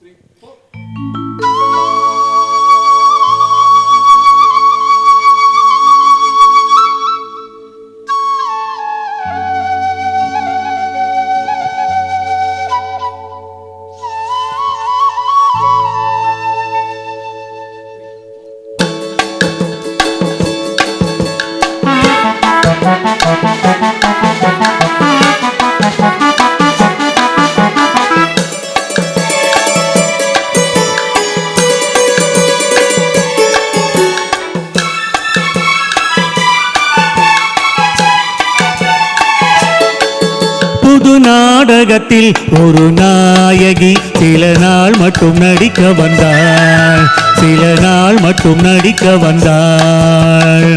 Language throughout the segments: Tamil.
புது நாடகத்தில் ஒரு நாயகி சில நாள் மட்டும் நடிக்க வந்தாள், சில நாள் மட்டும் நடிக்க வந்தாள்.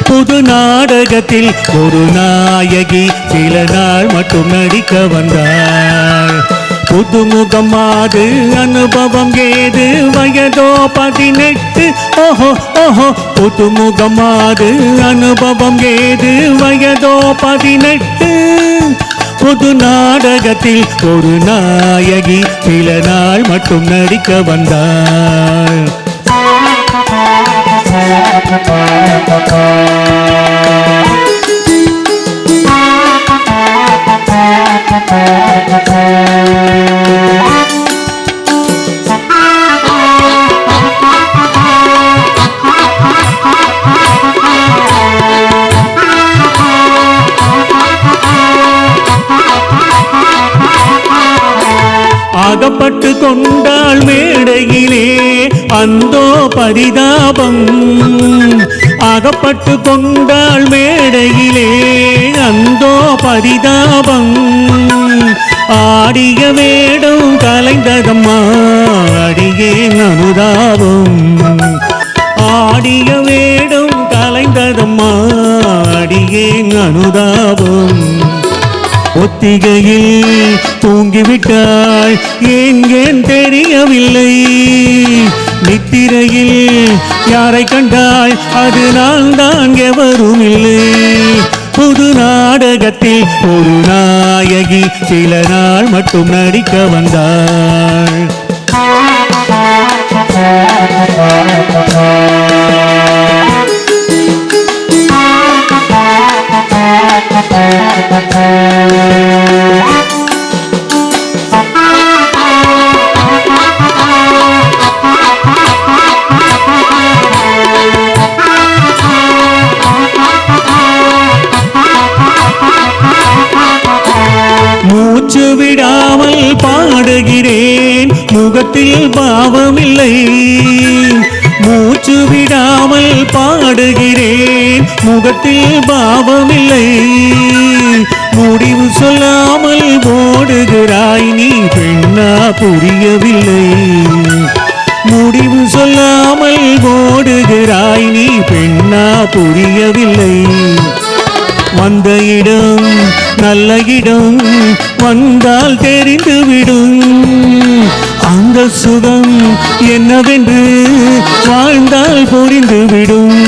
புது நாடகத்தில் ஒரு நாயகி சில நாள் மட்டும் நடிக்க வந்தாள். புதுமுகம் அது அனுபவம் ஏது வயதோ 18. ஓஹோ ஓஹோ புதுமுகம் அது அனுபவம் ஏது வயதோ 18. புது நாடகத்தில் ஒரு நாயகி சில நாள் மட்டும் நடிக்க வந்தாள். அகப்பட்டு கொண்டாள் மேடையிலே அந்தோ பரிதாபம், அகப்பட்டு கொண்டாள் மேடையிலே அந்தோ பரிதாபம். ஆடிய வேடம் கலைந்ததம்மா அடியே அனுதாபம், ஆடிய வேடம் கலைந்ததம்மா அடியே அனுதாபம். ஒத்திகையில் தூங்கிவிட்டாள் ஏன் ஏன் தெரியவில்லை, நித்திரையில் யாரை கண்டாள் அது நான் தான் எவரும் இல்லை. புது நாடகத்தில் ஒரு நாயகி சில நாள் மட்டும் நடிக்க வந்தாள். மூச்சு விடாமல் பாடுகிறேன் முகத்தில் பாவமில்லை, மூச்சு விடாமல் பாடுகிறேன் முகத்தில் பாவமில்லை. முடிவு சொல்லாமல் ஓடுகிறாய் நீ பெண்ணா புரியவில்லை, முடிவு சொல்லாமல் ஓடுகிறாய் நீ பெண்ணா புரியவில்லை. வந்த இடம் நல்ல இடம் வந்தால் தெரிந்துவிடும், அந்த சுகம் என்னவென்று வாழ்ந்தால் புரிந்துவிடும்.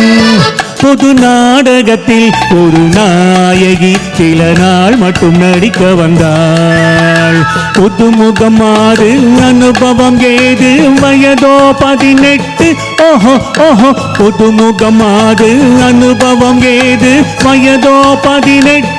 புது நாடகத்தில் ஒரு நாயகி சில நாள் மட்டும் நடிக்க வந்தாள். புதுமுகம் மாறு அனுபவம் ஏது வயதோ 18. ஓஹோ ஓஹோ புதுமுகம் மாறு அனுபவம் ஏது வயதோ 18.